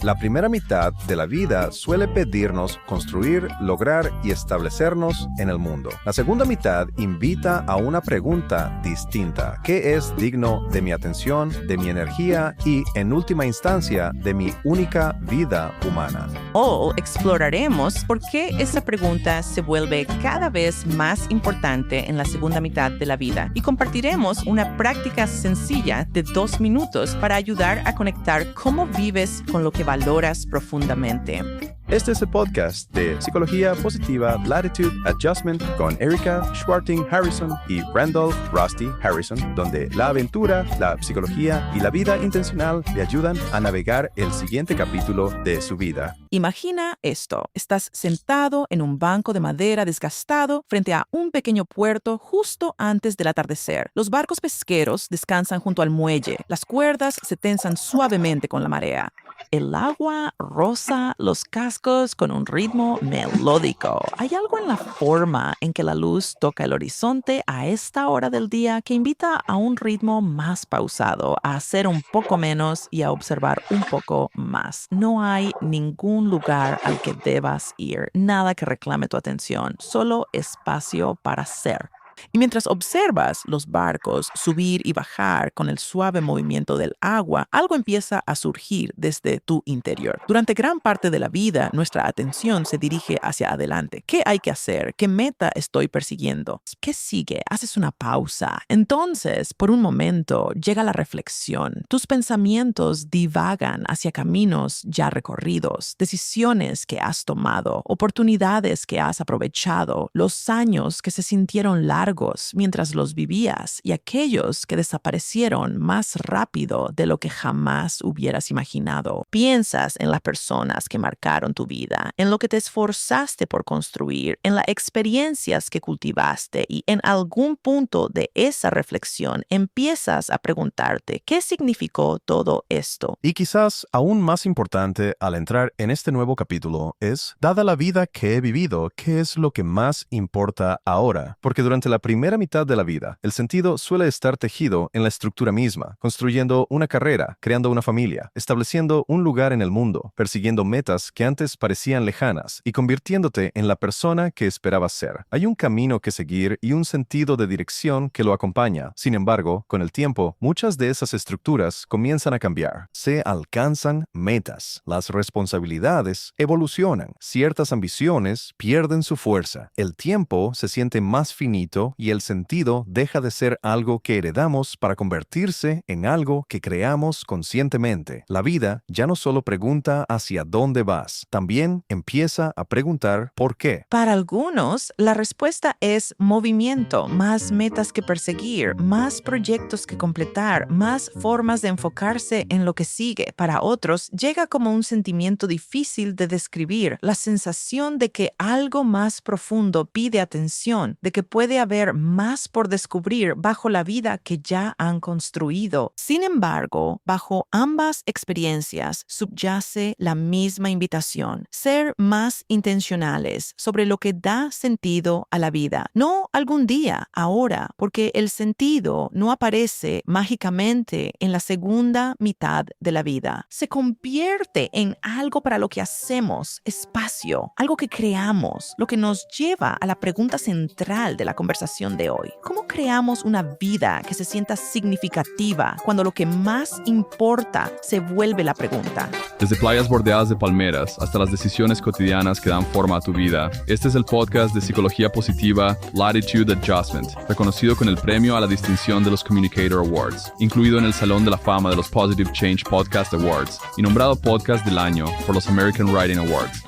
La primera mitad de la vida suele pedirnos construir, lograr y establecernos en el mundo. La segunda mitad invita a una pregunta distinta. ¿Qué es digno de mi atención, de mi energía y, en última instancia, de mi única vida humana? O exploraremos por qué esa pregunta se vuelve cada vez más importante en la segunda mitad de la vida y compartiremos una práctica sencilla de 2 minutos para ayudar a conectar cómo vives con lo que valoras profundamente. Este es el podcast de Psicología Positiva Latitude Adjustment con Erica Schwarting Harrison y Randolph Rusty Harrison, donde la aventura, la psicología y la vida intencional le ayudan a navegar el siguiente capítulo de su vida. Imagina esto. Estás sentado en un banco de madera desgastado frente a un pequeño puerto justo antes del atardecer. Los barcos pesqueros descansan junto al muelle. Las cuerdas se tensan suavemente con la marea. El agua roza los cascos con un ritmo melódico. Hay algo en la forma en que la luz toca el horizonte a esta hora del día que invita a un ritmo más pausado, a hacer un poco menos y a observar un poco más. No hay ningún lugar al que debas ir, nada que reclame tu atención, solo espacio para ser. Y mientras observas los barcos subir y bajar con el suave movimiento del agua, algo empieza a surgir desde tu interior. Durante gran parte de la vida, nuestra atención se dirige hacia adelante. ¿Qué hay que hacer? ¿Qué meta estoy persiguiendo? ¿Qué sigue? Haces una pausa. Entonces, por un momento, llega la reflexión. Tus pensamientos divagan hacia caminos ya recorridos, decisiones que has tomado, oportunidades que has aprovechado, los años que se sintieron largos mientras los vivías y aquellos que desaparecieron más rápido de lo que jamás hubieras imaginado. Piensas en las personas que marcaron tu vida, en lo que te esforzaste por construir, en las experiencias que cultivaste y en algún punto de esa reflexión empiezas a preguntarte ¿qué significó todo esto? Y quizás aún más importante al entrar en este nuevo capítulo es, dada la vida que he vivido, ¿qué es lo que más importa ahora? Porque durante la primera mitad de la vida, el sentido suele estar tejido en la estructura misma, construyendo una carrera, creando una familia, estableciendo un lugar en el mundo, persiguiendo metas que antes parecían lejanas y convirtiéndote en la persona que esperabas ser. Hay un camino que seguir y un sentido de dirección que lo acompaña. Sin embargo, con el tiempo, muchas de esas estructuras comienzan a cambiar. Se alcanzan metas, las responsabilidades evolucionan, ciertas ambiciones pierden su fuerza, el tiempo se siente más finito y el sentido deja de ser algo que heredamos para convertirse en algo que creamos conscientemente. La vida ya no solo pregunta hacia dónde vas, también empieza a preguntar por qué. Para algunos, la respuesta es movimiento, más metas que perseguir, más proyectos que completar, más formas de enfocarse en lo que sigue. Para otros, llega como un sentimiento difícil de describir, la sensación de que algo más profundo pide atención, de que puede haber más por descubrir bajo la vida que ya han construido. Sin embargo, bajo ambas experiencias subyace la misma invitación, ser más intencionales sobre lo que da sentido a la vida. No algún día, ahora, porque el sentido no aparece mágicamente en la segunda mitad de la vida. Se convierte en algo para lo que hacemos, espacio, algo que creamos, lo que nos lleva a la pregunta central de la conversación de hoy. ¿Cómo creamos una vida que se sienta significativa cuando lo que más importa se vuelve la pregunta? Desde playas bordeadas de palmeras hasta las decisiones cotidianas que dan forma a tu vida, este es el podcast de Psicología Positiva Latitude Adjustment, reconocido con el premio a la distinción de los Communicator Awards, incluido en el Salón de la Fama de los Positive Change Podcast Awards y nombrado Podcast del Año por los American Writing Awards.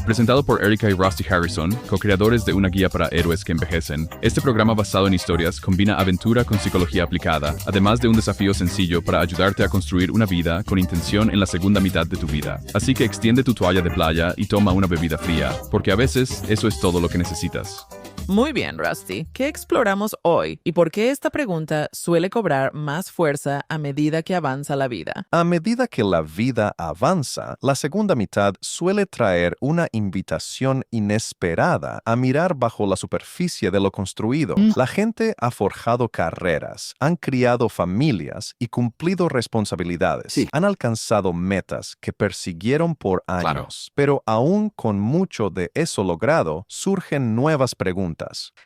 Presentado por Erica y Rusty Harrison, co-creadores de una guía para héroes que envejecen, este programa basado en historias combina aventura con psicología aplicada, además de un desafío sencillo para ayudarte a construir una vida con intención en la segunda mitad de tu vida. Así que extiende tu toalla de playa y toma una bebida fría, porque a veces eso es todo lo que necesitas. Muy bien, Rusty. ¿Qué exploramos hoy? ¿Y por qué esta pregunta suele cobrar más fuerza a medida que avanza la vida? A medida que la vida avanza, la segunda mitad suele traer una invitación inesperada a mirar bajo la superficie de lo construido. La gente ha forjado carreras, han criado familias y cumplido responsabilidades. Sí. Han alcanzado metas que persiguieron por años. Pero aún con mucho de eso logrado, surgen nuevas preguntas.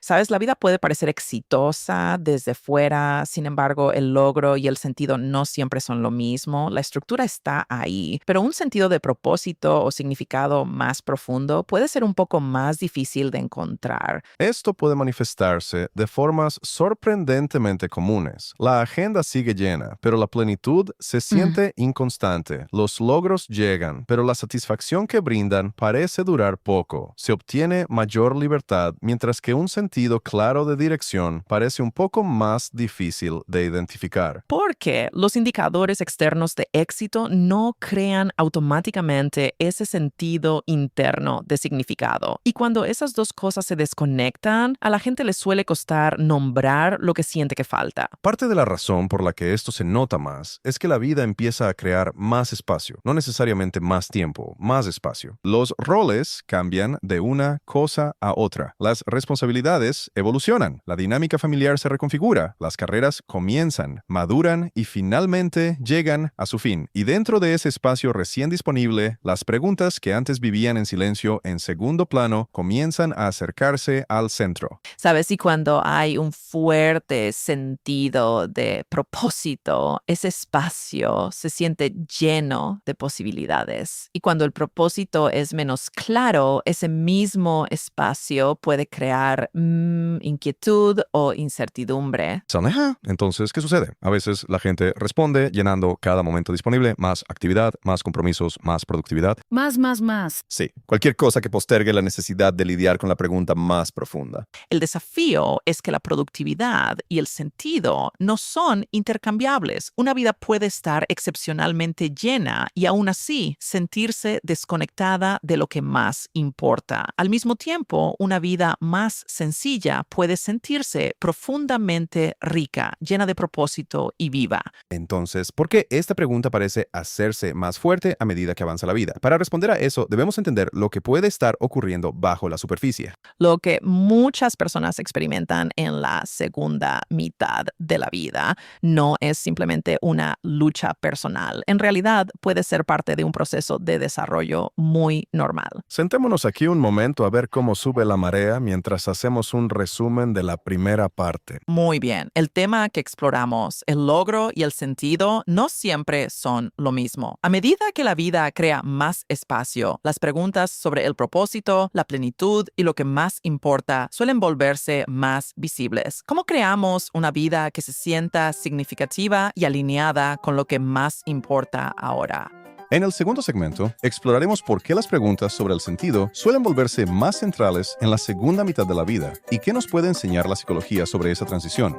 Sabes, la vida puede parecer exitosa desde fuera, sin embargo, el logro y el sentido no siempre son lo mismo. La estructura está ahí, pero un sentido de propósito o significado más profundo puede ser un poco más difícil de encontrar. Esto puede manifestarse de formas sorprendentemente comunes. La agenda sigue llena, pero la plenitud se siente inconstante. Los logros llegan, pero la satisfacción que brindan parece durar poco. Se obtiene mayor libertad, mientras que un sentido claro de dirección parece un poco más difícil de identificar. Porque los indicadores externos de éxito no crean automáticamente ese sentido interno de significado. Y cuando esas dos cosas se desconectan, a la gente le suele costar nombrar lo que siente que falta. Parte de la razón por la que esto se nota más es que la vida empieza a crear más espacio, no necesariamente más tiempo, más espacio. Los roles cambian de una cosa a otra. Las responsabilidades evolucionan, la dinámica familiar se reconfigura, las carreras comienzan, maduran y finalmente llegan a su fin. Y dentro de ese espacio recién disponible, las preguntas que antes vivían en silencio en segundo plano comienzan a acercarse al centro. ¿Sabes? Y cuando hay un fuerte sentido de propósito, ese espacio se siente lleno de posibilidades. Y cuando el propósito es menos claro, ese mismo espacio puede crear inquietud o incertidumbre. Entonces, ¿qué sucede? A veces la gente responde llenando cada momento disponible, más actividad, más compromisos, más productividad. Más. Sí, cualquier cosa que postergue la necesidad de lidiar con la pregunta más profunda. El desafío es que la productividad y el sentido no son intercambiables. Una vida puede estar excepcionalmente llena y aún así sentirse desconectada de lo que más importa. Al mismo tiempo, una vida más sencilla puede sentirse profundamente rica, llena de propósito y viva. Entonces, ¿por qué esta pregunta parece hacerse más fuerte a medida que avanza la vida? Para responder a eso, debemos entender lo que puede estar ocurriendo bajo la superficie. Lo que muchas personas experimentan en la segunda mitad de la vida no es simplemente una lucha personal. En realidad, puede ser parte de un proceso de desarrollo muy normal. Sentémonos aquí un momento a ver cómo sube la marea mientras hacemos un resumen de la primera parte. Muy bien. El tema que exploramos, el logro y el sentido, no siempre son lo mismo. A medida que la vida crea más espacio, las preguntas sobre el propósito, la plenitud y lo que más importa suelen volverse más visibles. ¿Cómo creamos una vida que se sienta significativa y alineada con lo que más importa ahora? En el segundo segmento, exploraremos por qué las preguntas sobre el sentido suelen volverse más centrales en la segunda mitad de la vida y qué nos puede enseñar la psicología sobre esa transición.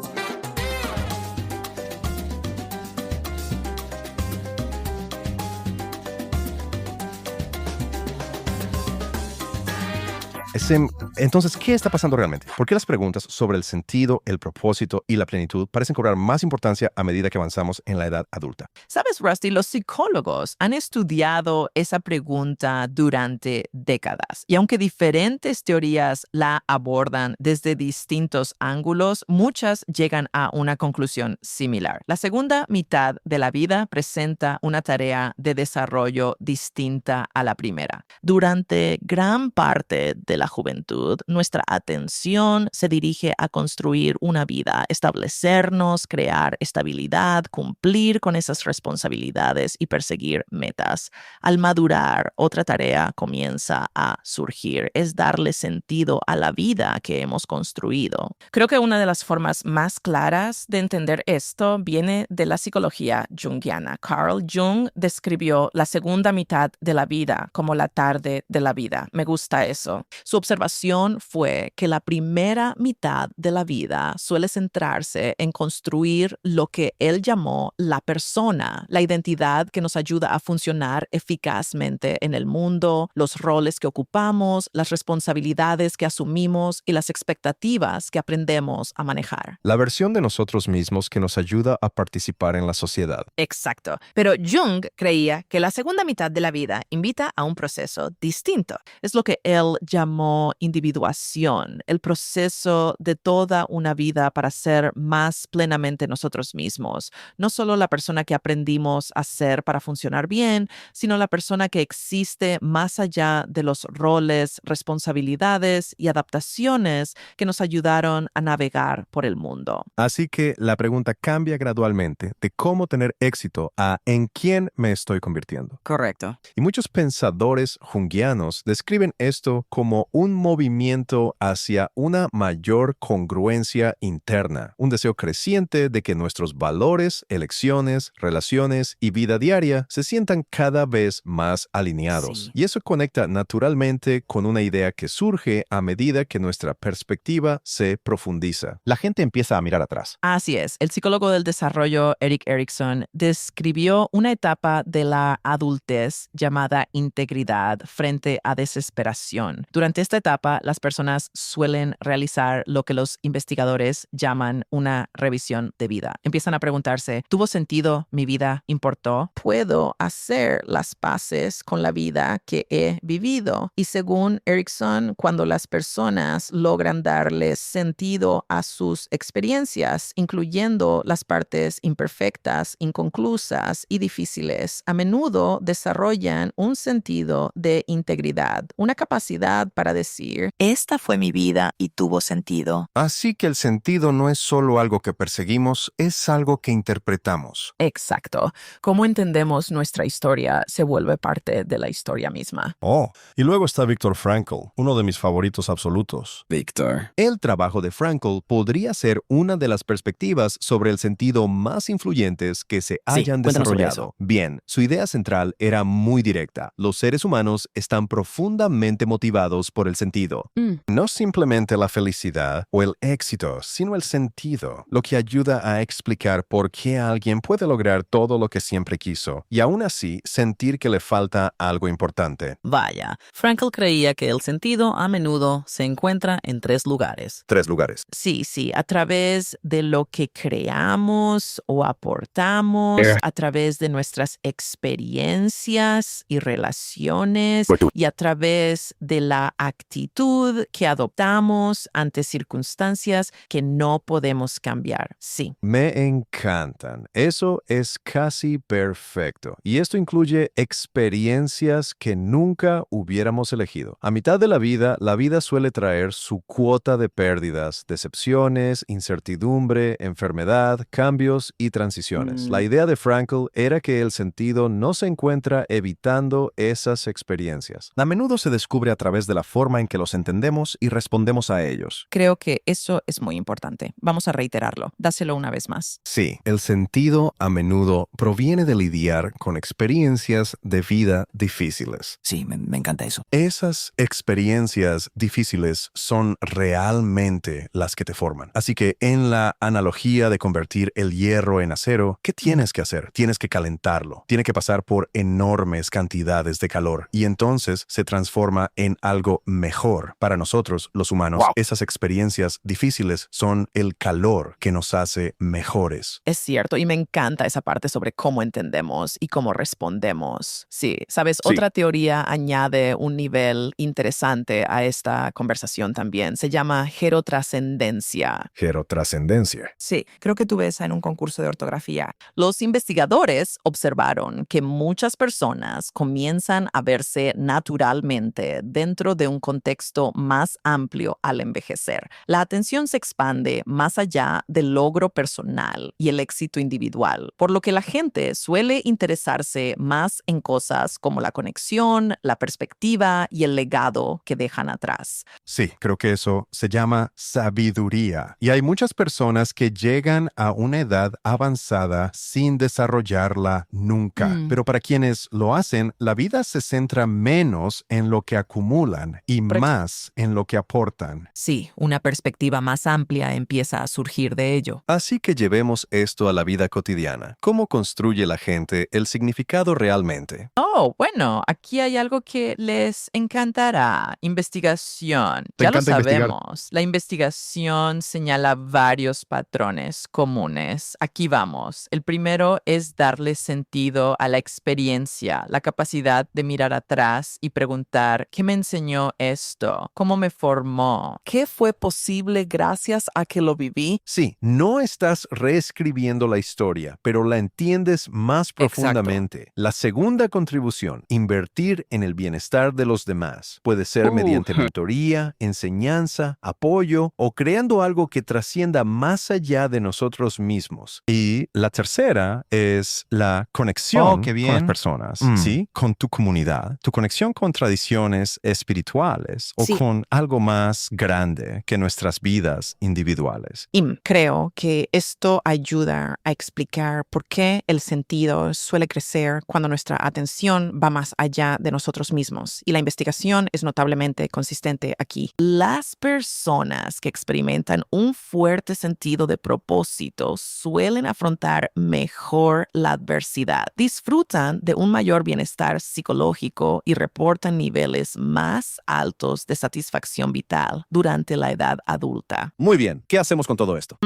Entonces, ¿qué está pasando realmente? ¿Por qué las preguntas sobre el sentido, el propósito y la plenitud parecen cobrar más importancia a medida que avanzamos en la edad adulta? Sabes, Rusty, los psicólogos han estudiado esa pregunta durante décadas y aunque diferentes teorías la abordan desde distintos ángulos, muchas llegan a una conclusión similar. La segunda mitad de la vida presenta una tarea de desarrollo distinta a la primera. Durante gran parte de la juventud, nuestra atención se dirige a construir una vida, establecernos, crear estabilidad, cumplir con esas responsabilidades y perseguir metas. Al madurar, otra tarea comienza a surgir, es darle sentido a la vida que hemos construido. Creo que una de las formas más claras de entender esto viene de la psicología junguiana. Carl Jung describió la segunda mitad de la vida como la tarde de la vida. Me gusta eso. Su observación fue que la primera mitad de la vida suele centrarse en construir lo que él llamó la persona, la identidad que nos ayuda a funcionar eficazmente en el mundo, los roles que ocupamos, las responsabilidades que asumimos y las expectativas que aprendemos a manejar. La versión de nosotros mismos que nos ayuda a participar en la sociedad. Exacto. Pero Jung creía que la segunda mitad de la vida invita a un proceso distinto. Es lo que él llamó individuación, el proceso de toda una vida para ser más plenamente nosotros mismos. No solo la persona que aprendimos a ser para funcionar bien, sino la persona que existe más allá de los roles, responsabilidades y adaptaciones que nos ayudaron a navegar por el mundo. Así que la pregunta cambia gradualmente de cómo tener éxito a en quién me estoy convirtiendo. Correcto. Y muchos pensadores junguianos describen esto como un movimiento hacia una mayor congruencia interna, un deseo creciente de que nuestros valores, elecciones, relaciones y vida diaria se sientan cada vez más alineados. Sí. Y eso conecta naturalmente con una idea que surge a medida que nuestra perspectiva se profundiza. La gente empieza a mirar atrás. Así es, el psicólogo del desarrollo Erik Erikson describió una etapa de la adultez llamada integridad frente a desesperación. Durante esta etapa, las personas suelen realizar lo que los investigadores llaman una revisión de vida. Empiezan a preguntarse, ¿tuvo sentido mi vida? ¿Importó? ¿Puedo hacer las paces con la vida que he vivido? Y según Erikson, cuando las personas logran darle sentido a sus experiencias, incluyendo las partes imperfectas, inconclusas y difíciles, a menudo desarrollan un sentido de integridad, una capacidad para decir, Esta fue mi vida y tuvo sentido. Así que el sentido no es solo algo que perseguimos, es algo que interpretamos. exacto, cómo entendemos nuestra historia se vuelve parte de la historia misma. Oh, y luego está Viktor Frankl, uno de mis favoritos absolutos. Víctor. El trabajo de Frankl podría ser una de las perspectivas sobre el sentido más influyentes que se hayan cuéntanos sobre desarrollado. Bien, su idea central era muy directa. Los seres humanos están profundamente motivados por el sentido. No simplemente la felicidad o el éxito, sino el sentido, lo que ayuda a explicar por qué alguien puede lograr todo lo que siempre quiso y aún así sentir que le falta algo importante. Vaya, Frankl creía que el sentido a menudo se encuentra en 3 lugares. 3 lugares. Sí, a través de lo que creamos o aportamos, a través de nuestras experiencias y relaciones y a través de la actitud que adoptamos ante circunstancias que no podemos cambiar. Sí. Me encantan. Eso es casi perfecto. Y esto incluye experiencias que nunca hubiéramos elegido. A mitad de la vida suele traer su cuota de pérdidas, decepciones, incertidumbre, enfermedad, cambios y transiciones. La idea de Frankl era que el sentido no se encuentra evitando esas experiencias. A menudo se descubre a través de la forma en que los entendemos y respondemos a ellos. Creo que eso es muy importante. Vamos a reiterarlo. Dáselo una vez más. Sí, el sentido a menudo proviene de lidiar con experiencias de vida difíciles. Sí, me encanta eso. Esas experiencias difíciles son realmente las que te forman. Así que en la analogía de convertir el hierro en acero, ¿qué tienes que hacer? Tienes que calentarlo. Tiene que pasar por enormes cantidades de calor y entonces se transforma en algo mejor. Para nosotros, los humanos, esas experiencias difíciles son el calor que nos hace mejores. Es cierto, y me encanta esa parte sobre cómo entendemos y cómo respondemos. Sí, sabes, otra teoría añade un nivel interesante a esta conversación también. Se llama gerotrascendencia. Gerotrascendencia. Sí, creo que tuve esa en un concurso de ortografía. Los investigadores observaron que muchas personas comienzan a verse naturalmente dentro de un contexto más amplio al envejecer. La atención se expande más allá del logro personal y el éxito individual, por lo que la gente suele interesarse más en cosas como la conexión, la perspectiva y el legado que dejan atrás. Sí, creo que eso se llama sabiduría. Y hay muchas personas que llegan a una edad avanzada sin desarrollarla nunca. Pero para quienes lo hacen, la vida se centra menos en lo que acumulan hacen y más en lo que aportan. Sí, una perspectiva más amplia empieza a surgir de ello. Así que llevemos esto a la vida cotidiana. ¿Cómo construye la gente el significado realmente? Oh, bueno, aquí hay algo que les encantará. Investigación. Te Ya lo encanta investigar. sabemos. La investigación señala varios patrones comunes. Aquí vamos. El primero es darle sentido a la experiencia, la capacidad de mirar atrás y preguntar, ¿qué me enseñó esto? ¿Cómo me formó? ¿Qué fue posible gracias a que lo viví? Sí, no estás reescribiendo la historia, pero la entiendes más profundamente. La segunda contribución, invertir en el bienestar de los demás. Puede ser mediante mentoría, enseñanza, apoyo o creando algo que trascienda más allá de nosotros mismos. Y la tercera es la conexión qué con bien. las personas, ¿sí? Con tu comunidad, tu conexión con tradiciones espirituales o Sí. con algo más grande que nuestras vidas individuales. Y creo que esto ayuda a explicar por qué el sentido suele crecer cuando nuestra atención va más allá de nosotros mismos. Y la investigación es notablemente consistente aquí. Las personas que experimentan un fuerte sentido de propósito suelen afrontar mejor la adversidad, disfrutan de un mayor bienestar psicológico y reportan niveles más altos de satisfacción vital durante la edad adulta. Muy bien, ¿qué hacemos con todo esto?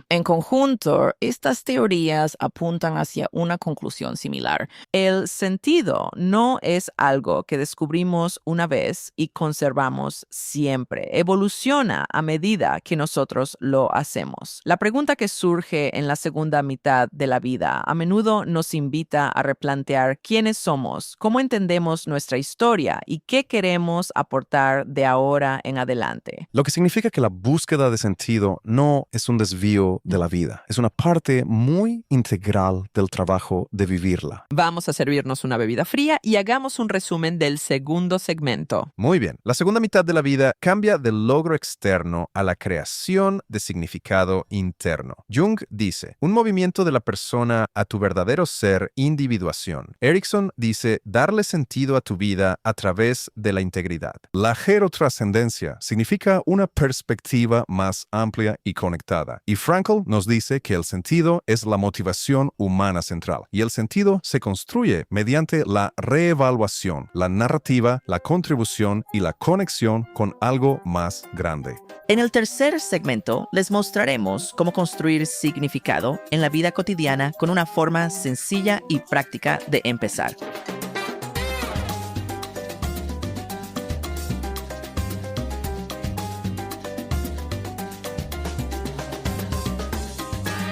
En conjunto, estas teorías apuntan hacia una conclusión similar. El sentido no es algo que descubrimos una vez y conservamos siempre. Evoluciona a medida que nosotros lo hacemos. La pregunta que surge en la segunda mitad de la vida a menudo nos invita a replantear quiénes somos, cómo entendemos nuestra historia y qué queremos aportar de ahora en adelante. Lo que significa que la búsqueda de sentido no es un desvío de la vida, es una parte muy integral del trabajo de vivirla. Vamos a servirnos una bebida fría y hagamos un resumen del segundo segmento. Muy bien, la segunda mitad de la vida cambia del logro externo a la creación de significado interno. Jung dice, un movimiento de la persona a tu verdadero ser, individuación. Erickson dice, darle sentido a tu vida a través de la integridad. La gerotrascendencia significa una perspectiva más amplia y conectada. Y Frankl nos dice que el sentido es la motivación humana central. Y el sentido se construye mediante la reevaluación, la narrativa, la contribución y la conexión con algo más grande. En el tercer segmento les mostraremos cómo construir significado en la vida cotidiana con una forma sencilla y práctica de empezar.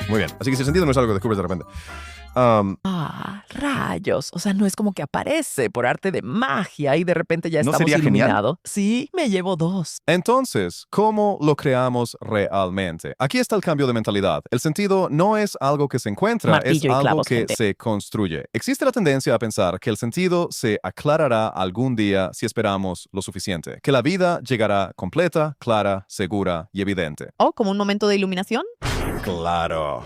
Muy bien, así que si el sentido no es algo que descubres de repente. Rayos. O sea, no es como que aparece por arte de magia y de repente ya ¿No estamos sería genial? iluminados. Sí, me llevo 2. Entonces, ¿cómo lo creamos realmente? Aquí está el cambio de mentalidad. El sentido no es algo que se encuentra, Martillo es y algo clavos, que gente. se construye. Existe la tendencia a pensar que el sentido se aclarará algún día si esperamos lo suficiente, que la vida llegará completa, clara, segura y evidente. ¿O como un momento de iluminación? Claro.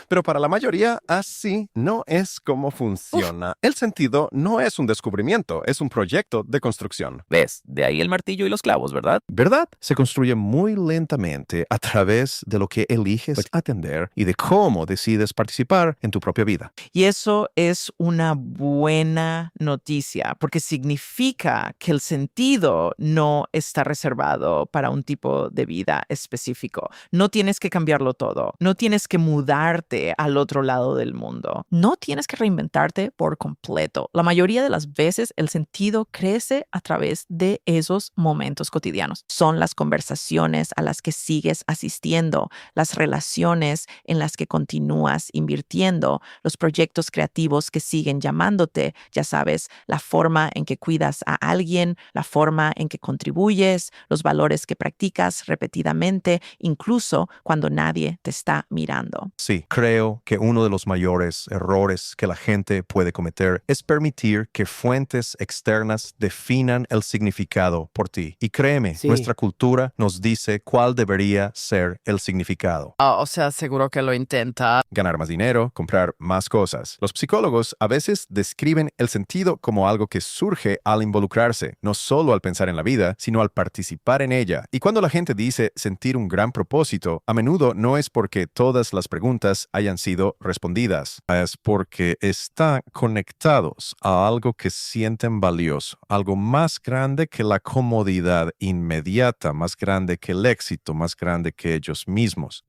Pero para la mayoría, así no es como funciona. El sentido no es un descubrimiento, es un proyecto de construcción. ¿Ves? De ahí el martillo y los clavos, ¿verdad? ¿Verdad? Se construye muy lentamente a través de lo que eliges atender y de cómo decides participar en tu propia vida. Y eso es una buena noticia, porque significa que el sentido no está reservado para un tipo de vida específico. No tienes que cambiarlo todo. No tienes que mudarte al otro lado del mundo. No tienes que reinventarte por completo. La mayoría de las veces el sentido crece a través de esos momentos cotidianos. Son las conversaciones a las que sigues asistiendo, las relaciones en las que continúas invirtiendo, los proyectos creativos que siguen llamándote, ya sabes, la forma en que cuidas a alguien, la forma en que contribuyes, los valores que practicas repetidamente, incluso cuando nadie te está mirando. Sí, cree Creo que uno de los mayores errores que la gente puede cometer es permitir que fuentes externas definan el significado por ti. Y créeme, Sí. nuestra cultura nos dice cuál debería ser el significado. O sea, seguro que lo intenta. Ganar más dinero, comprar más cosas. Los psicólogos a veces describen el sentido como algo que surge al involucrarse, no solo al pensar en la vida, sino al participar en ella. Y cuando la gente dice sentir un gran propósito, a menudo no es porque todas las preguntas hayan sido respondidas, es porque están conectados a algo que sienten valioso, algo más grande que la comodidad inmediata, más grande que el éxito, más grande que ellos mismos.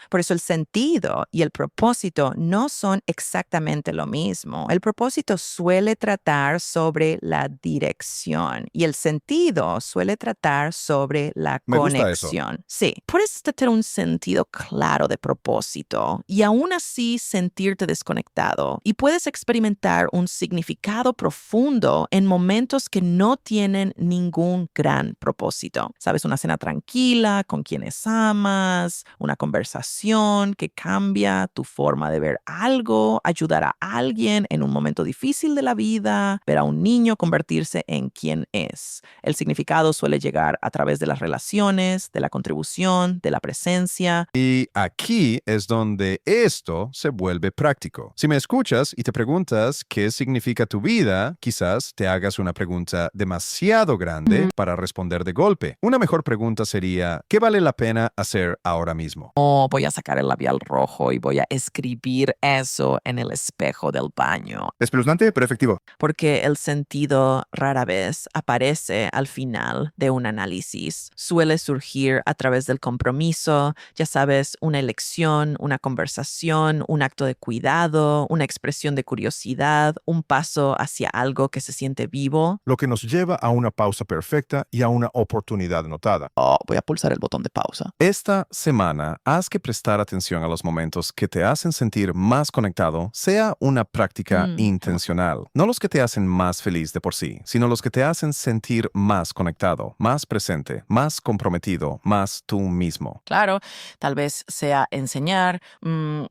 Por eso el sentido y el propósito no son exactamente lo mismo. El propósito suele tratar sobre la dirección y el sentido suele tratar sobre la Me gusta eso. conexión. Sí, puedes tener un sentido claro de propósito y aún así sentirte desconectado y puedes experimentar un significado profundo en momentos que no tienen ningún gran propósito. ¿Sabes? Una cena tranquila con quienes amas, una conversación que cambia tu forma de ver algo, ayudar a alguien en un momento difícil de la vida, ver a un niño convertirse en quien es. El significado suele llegar a través de las relaciones, de la contribución, de la presencia. Y aquí es donde esto se vuelve práctico. Si me escuchas y te preguntas qué significa tu vida, quizás te hagas una pregunta demasiado grande para responder de golpe. Una mejor pregunta sería, ¿qué vale la pena hacer ahora mismo? Voy a sacar el labial rojo y voy a escribir eso en el espejo del baño. Espeluznante, pero efectivo. Porque el sentido rara vez aparece al final de un análisis. Suele surgir a través del compromiso, ya sabes, una elección, una conversación, un acto de cuidado, una expresión de curiosidad, un paso hacia algo que se siente vivo. Lo que nos lleva a una pausa perfecta y a una oportunidad notada. Voy a pulsar el botón de pausa. Esta semana, haz que prestar atención a los momentos que te hacen sentir más conectado sea una práctica intencional. No los que te hacen más feliz de por sí, sino los que te hacen sentir más conectado, más presente, más comprometido, más tú mismo. Claro, tal vez sea enseñar,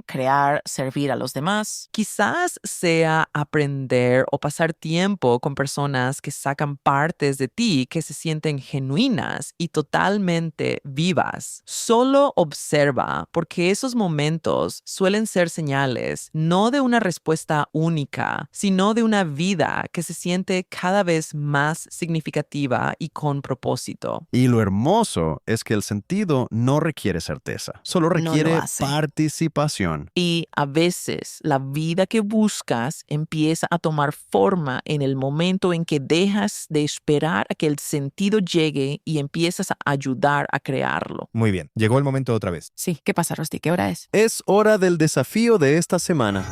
crear, servir a los demás. Quizás sea aprender o pasar tiempo con personas que sacan partes de ti que se sienten genuinas y totalmente vivas. Solo observa, porque esos momentos suelen ser señales no de una respuesta única, sino de una vida que se siente cada vez más significativa y con propósito. Y lo hermoso es que el sentido no requiere certeza, solo requiere participación. Y a veces la vida que buscas empieza a tomar forma en el momento en que dejas de esperar a que el sentido llegue y empiezas a ayudar a crearlo. Muy bien, llegó el momento otra vez. Sí, ¿qué pasa, Rusty? ¿Qué hora es? Es hora del desafío de esta semana.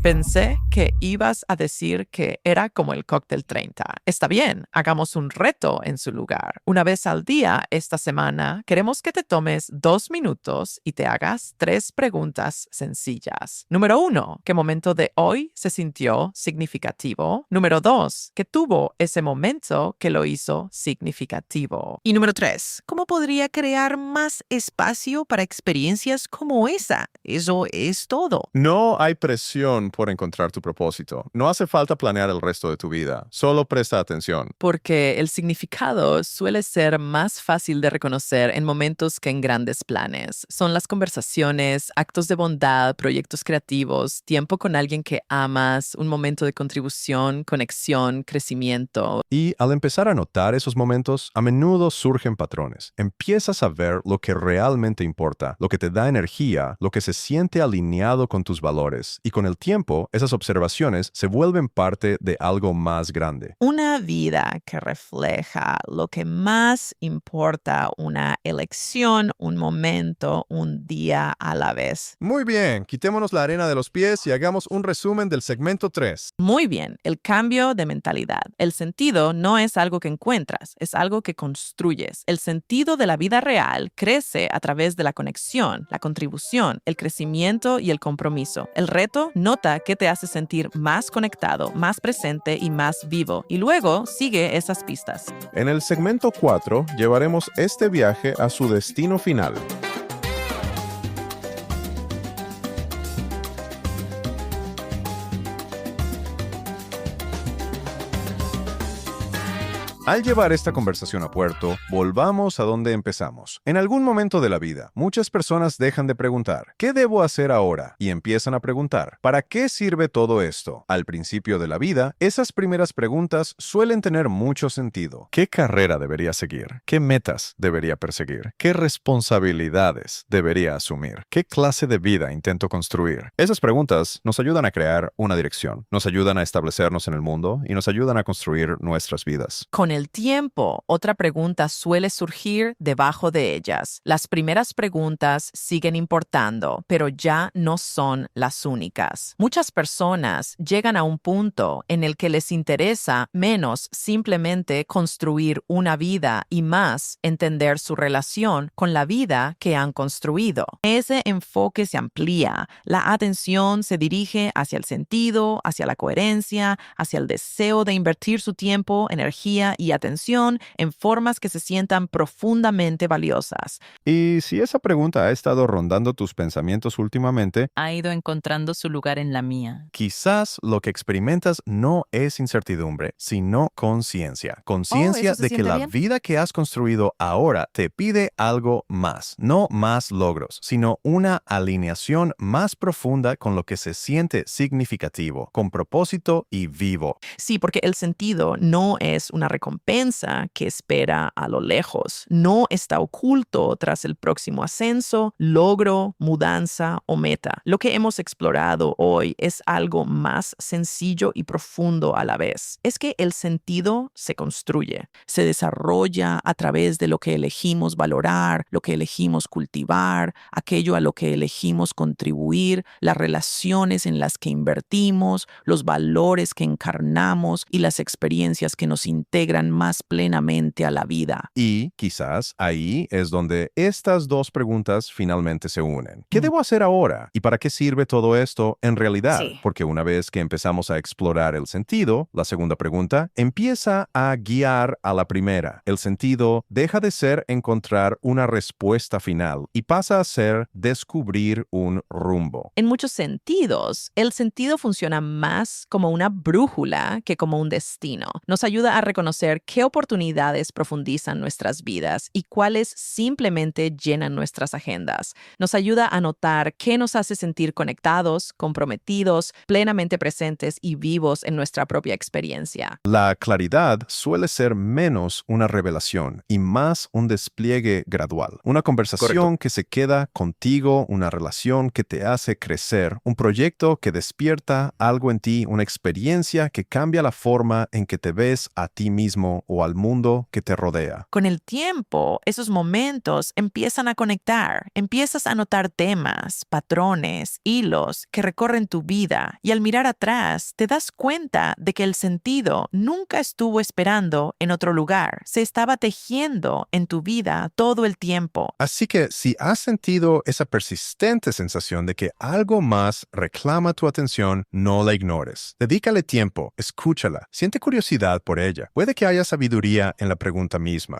Pensé que ibas a decir que era como el cóctel 30. Está bien, hagamos un reto en su lugar. Una vez al día, esta semana, queremos que te tomes 2 minutos y te hagas 3 preguntas sencillas. Número 1, ¿qué momento de hoy se sintió significativo? Número 2, ¿qué tuvo ese momento que lo hizo significativo? Y número 3, ¿cómo podría crear más espacio para experiencias como esa? Eso es todo. No hay presión por encontrar tu propósito. No hace falta planear el resto de tu vida. Solo presta atención. Porque el significado suele ser más fácil de reconocer en momentos que en grandes planes. Son las conversaciones, actos de bondad, proyectos creativos, tiempo con alguien que amas, un momento de contribución, conexión, crecimiento. Y al empezar a notar esos momentos, a menudo surgen patrones. Empiezas a ver lo que realmente importa, lo que te da energía, lo que se siente alineado con tus valores. Y con el tiempo, esas observaciones se vuelven parte de algo más grande. Una vida que refleja lo que más importa, una elección, un momento, un día a la vez. Muy bien, quitémonos la arena de los pies y hagamos un resumen del segmento 3. Muy bien, el cambio de mentalidad. El sentido no es algo que encuentras, es algo que construyes. El sentido de la vida real crece a través de la conexión, la contribución, el crecimiento y el compromiso. El reto, nota qué te hace sentir más conectado, más presente y más vivo. Y luego sigue esas pistas. En el segmento 4 llevaremos este viaje a su destino final. Al llevar esta conversación a puerto, volvamos a donde empezamos. En algún momento de la vida, muchas personas dejan de preguntar, ¿qué debo hacer ahora? Y empiezan a preguntar, ¿para qué sirve todo esto? Al principio de la vida, esas primeras preguntas suelen tener mucho sentido. ¿Qué carrera debería seguir? ¿Qué metas debería perseguir? ¿Qué responsabilidades debería asumir? ¿Qué clase de vida intento construir? Esas preguntas nos ayudan a crear una dirección, nos ayudan a establecernos en el mundo y nos ayudan a construir nuestras vidas. Con el tiempo, otra pregunta suele surgir debajo de ellas. Las primeras preguntas siguen importando, pero ya no son las únicas. Muchas personas llegan a un punto en el que les interesa menos simplemente construir una vida y más entender su relación con la vida que han construido. Ese enfoque se amplía. La atención se dirige hacia el sentido, hacia la coherencia, hacia el deseo de invertir su tiempo, energía y atención en formas que se sientan profundamente valiosas. Y si esa pregunta ha estado rondando tus pensamientos últimamente, Ha ido encontrando su lugar en la mía. quizás lo que experimentas no es incertidumbre, sino conciencia. Conciencia ¿eso se de que siente la bien? vida que has construido ahora te pide algo más. No más logros, sino una alineación más profunda con lo que se siente significativo, con propósito y vivo. Sí, porque el sentido no es una recompensa que espera a lo lejos. No está oculto tras el próximo ascenso, logro, mudanza o meta. Lo que hemos explorado hoy es algo más sencillo y profundo a la vez. Es que el sentido se construye, se desarrolla a través de lo que elegimos valorar, lo que elegimos cultivar, aquello a lo que elegimos contribuir, las relaciones en las que invertimos, los valores que encarnamos y las experiencias que nos integran más plenamente a la vida. Y quizás ahí es donde estas dos preguntas finalmente se unen. ¿Qué debo hacer ahora? ¿Y para qué sirve todo esto en realidad? Sí. Porque una vez que empezamos a explorar el sentido, la segunda pregunta empieza a guiar a la primera. El sentido deja de ser encontrar una respuesta final y pasa a ser descubrir un rumbo. En muchos sentidos, el sentido funciona más como una brújula que como un destino. Nos ayuda a reconocer qué oportunidades profundizan nuestras vidas y cuáles simplemente llenan nuestras agendas. Nos ayuda a notar qué nos hace sentir conectados, comprometidos, plenamente presentes y vivos en nuestra propia experiencia. La claridad suele ser menos una revelación y más un despliegue gradual. Una conversación que se queda contigo, una relación que te hace crecer, un proyecto que despierta algo en ti, una experiencia que cambia la forma en que te ves a ti mismo o al mundo que te rodea. Con el tiempo, esos momentos empiezan a conectar. Empiezas a notar temas, patrones, hilos que recorren tu vida y al mirar atrás te das cuenta de que el sentido nunca estuvo esperando en otro lugar. Se estaba tejiendo en tu vida todo el tiempo. Así que si has sentido esa persistente sensación de que algo más reclama tu atención, no la ignores. Dedícale tiempo, escúchala, siente curiosidad por ella. Puede que haya sabiduría en la pregunta misma.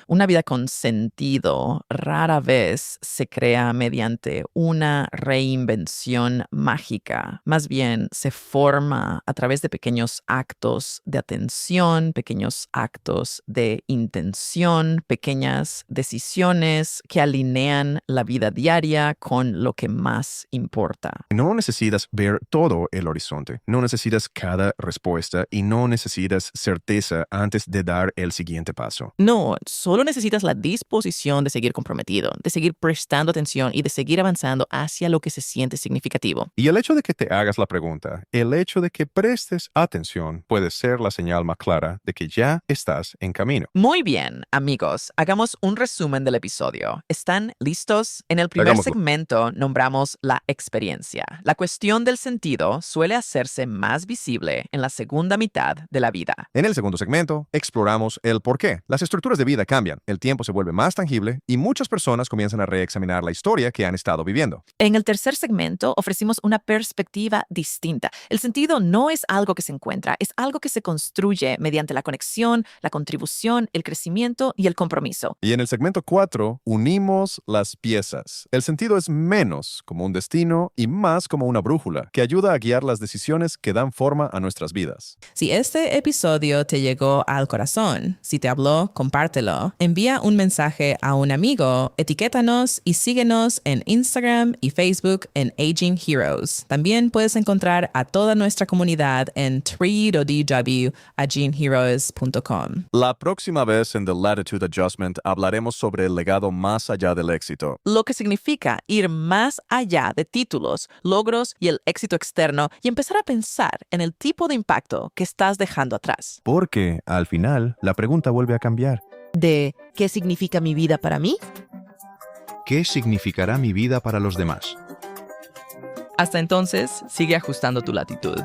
Una vida con sentido rara vez se crea mediante una reinvención mágica. Más bien se forma a través de pequeños actos de atención, pequeños actos de intención, pequeñas decisiones que alinean la vida diaria con lo que más importa. No necesitas ver todo el horizonte, no necesitas cada respuesta y no necesitas certeza antes de dar el siguiente paso. No, solo necesitas la disposición de seguir comprometido, de seguir prestando atención y de seguir avanzando hacia lo que se siente significativo. Y el hecho de que te hagas la pregunta, el hecho de que prestes atención puede ser la señal más clara de que ya estás en camino. Muy bien, amigos, hagamos un resumen del episodio. ¿Están listos? En el primer Hagámoslo. segmento nombramos la experiencia. La cuestión del sentido suele hacerse más visible en la segunda mitad de la vida. En el segundo segmento, exploramos el por qué. Las estructuras de vida cambian, el tiempo se vuelve más tangible y muchas personas comienzan a reexaminar la historia que han estado viviendo. En el tercer segmento ofrecimos una perspectiva distinta. El sentido no es algo que se encuentra, es algo que se construye mediante la conexión, la contribución, el crecimiento y el compromiso. Y en el segmento 4, unimos las piezas. El sentido es menos como un destino y más como una brújula que ayuda a guiar las decisiones que dan forma a nuestras vidas. Si este episodio te llegó llegó al corazón. Si te habló, compártelo. Envía un mensaje a un amigo, etiquétanos y síguenos en Instagram y Facebook en Aging Heroes. También puedes encontrar a toda nuestra comunidad en www.agingheroes.com. La próxima vez en The Latitude Adjustment hablaremos sobre el legado más allá del éxito. Lo que significa ir más allá de títulos, logros y el éxito externo y empezar a pensar en el tipo de impacto que estás dejando atrás. Porque, al final, la pregunta vuelve a cambiar. ¿De qué significa mi vida para mí? ¿Qué significará mi vida para los demás? Hasta entonces, sigue ajustando tu latitud.